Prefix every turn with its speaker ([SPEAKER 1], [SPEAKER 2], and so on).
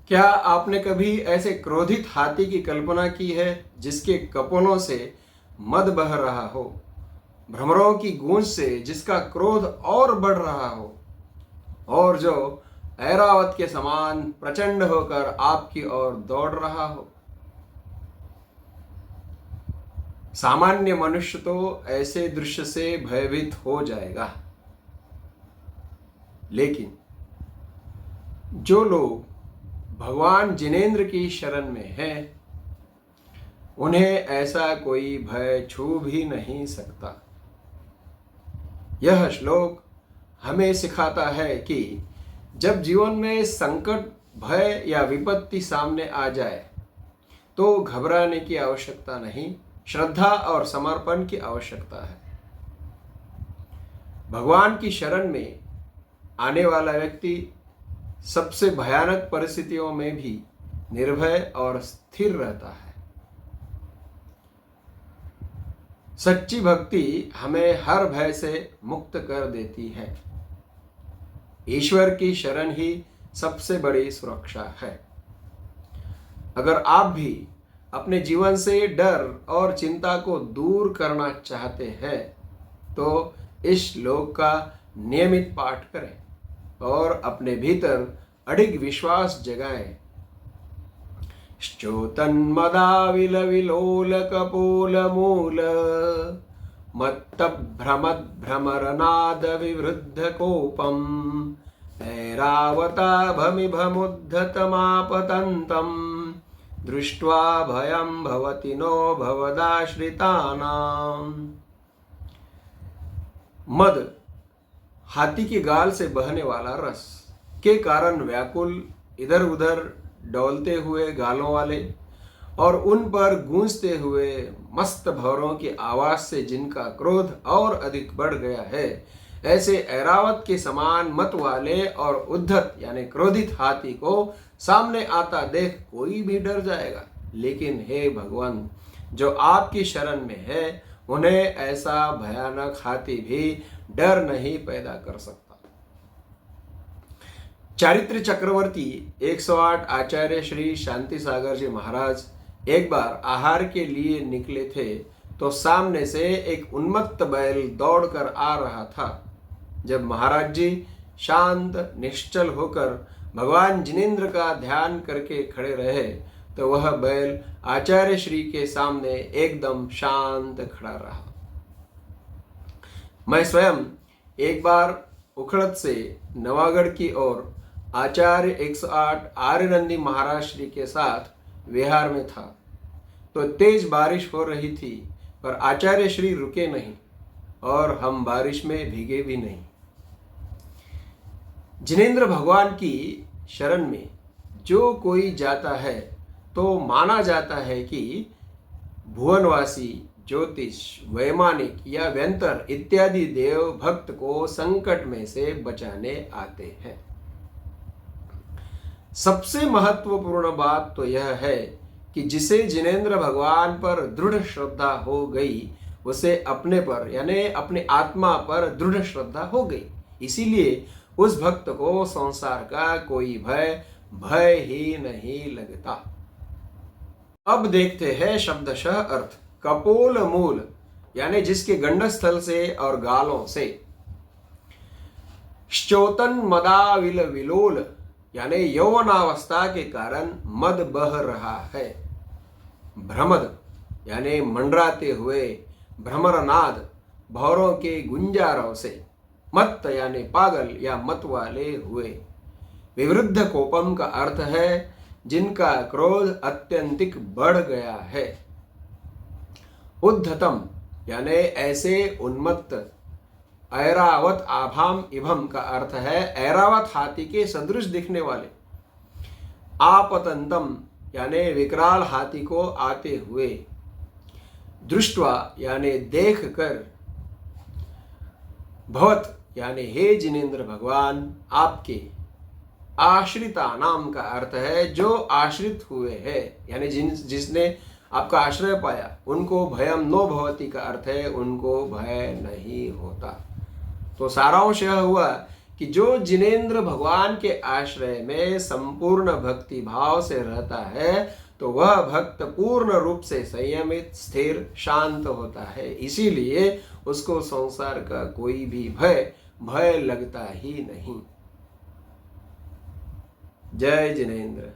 [SPEAKER 1] क्या आपने कभी ऐसे क्रोधित हाथी की कल्पना की है जिसके कपड़ों से मद बह रहा हो, भ्रमरों की गूंज से जिसका क्रोध और बढ़ रहा हो, और जो ऐरावत के समान प्रचंड होकर आपकी ओर दौड़ रहा हो? सामान्य मनुष्य तो ऐसे दृश्य से भयभीत हो जाएगा, लेकिन जो लोग भगवान जिनेंद्र की शरण में हैं, उन्हें ऐसा कोई भय छू भी नहीं सकता। यह श्लोक हमें सिखाता है कि जब जीवन में संकट, भय या विपत्ति सामने आ जाए तो घबराने की आवश्यकता नहीं, श्रद्धा और समर्पण की आवश्यकता है। भगवान की शरण में आने वाला व्यक्ति सबसे भयानक परिस्थितियों में भी निर्भय और स्थिर रहता है। सच्ची भक्ति हमें हर भय से मुक्त कर देती है। ईश्वर की शरण ही सबसे बड़ी सुरक्षा है। अगर आप भी अपने जीवन से डर और चिंता को दूर करना चाहते हैं तो इस श्लोक का नियमित पाठ करें और अपने भीतर अडिग विश्वास जगाएं। श्चोतन्मदाविलविलोलकपोलमूल मत्तभ्रमद्भ्रमरनादविवृद्धकोपम् ऐरावताभमिभमुद्धतमापतन्तं दृष्ट्वा भयं भवति नो भवदाश्रितानाम्। मद हाथी की गाल से बहने वाला रस के कारण व्याकुल, इधर उधर डोलते हुए गालों वाले और उन पर गूंजते हुए मस्त भंवरों की आवाज से जिनका क्रोध और अधिक बढ़ गया है, ऐसे ऐरावत के समान मत वाले और उद्धत यानी क्रोधित हाथी को सामने आता देख कोई भी डर जाएगा। लेकिन हे भगवान, जो आपकी शरण में है, उन्हें ऐसा भयानक हाथी भी डर नहीं पैदा कर सकता। चारित्र चक्रवर्ती 108 आचार्य श्री शांति सागर जी महाराज एक बार आहार के लिए निकले थे तो सामने से एक उन्मत्त बैल दौड़कर आ रहा था। जब महाराज जी शांत निश्चल होकर भगवान जिनेंद्र का ध्यान करके खड़े रहे तो वह बैल आचार्य श्री के सामने एकदम शांत खड़ा रहा। मैं स्वयं एक बार उखड़त से नवागढ़ की ओर आचार्य 108 आर्यनंदी महाराज श्री के साथ विहार में था तो तेज बारिश हो रही थी, पर आचार्य श्री रुके नहीं और हम बारिश में भीगे भी नहीं। जिनेंद्र भगवान की शरण में जो कोई जाता है तो माना जाता है कि भुवनवासी, ज्योतिष, वैमानिक या व्यंतर इत्यादि देव भक्त को संकट में से बचाने आते हैं। सबसे महत्वपूर्ण बात तो यह है कि जिसे जिनेंद्र भगवान पर दृढ़ श्रद्धा हो गई, उसे अपने पर यानी अपने आत्मा पर दृढ़ श्रद्धा हो गई। इसीलिए उस भक्त को संसार का कोई भय ही नहीं लगता। अब देखते हैं शब्दशः अर्थ। कपोल मूल यानी जिसके गंडस्थल से और गालों से। श्चोतन मदाविल विलोल यानी यौवनावस्था के कारण मद बह रहा है। भ्रमद यानी मंडराते हुए भ्रमरनाद भौरों के गुंजारों से। मत्त यानी पागल या मत वाले हुए। विवृद्ध कोपम का अर्थ है जिनका क्रोध अत्यंतिक बढ़ गया है। उद्धतम यानी ऐसे उन्मत्त। ऐरावत आभाम इभम का अर्थ है ऐरावत हाथी के सदृश दिखने वाले। आपतंतम यानी विकराल हाथी को आते हुए। दृष्टवा यानी देख कर। भवत यानी हे जिनेंद्र भगवान, आपके। आश्रिता नाम का अर्थ है जो आश्रित हुए हैं, यानी जिसने आपका आश्रय पाया उनको भयम नो भवति का अर्थ है उनको भय नहीं होता। तो सारांश यह हुआ कि जो जिनेंद्र भगवान के आश्रय में संपूर्ण भक्ति भाव से रहता है तो वह भक्त पूर्ण रूप से संयमित, स्थिर, शांत होता है। इसीलिए उसको संसार का कोई भी भय लगता ही नहीं। जय जिनेंद्र।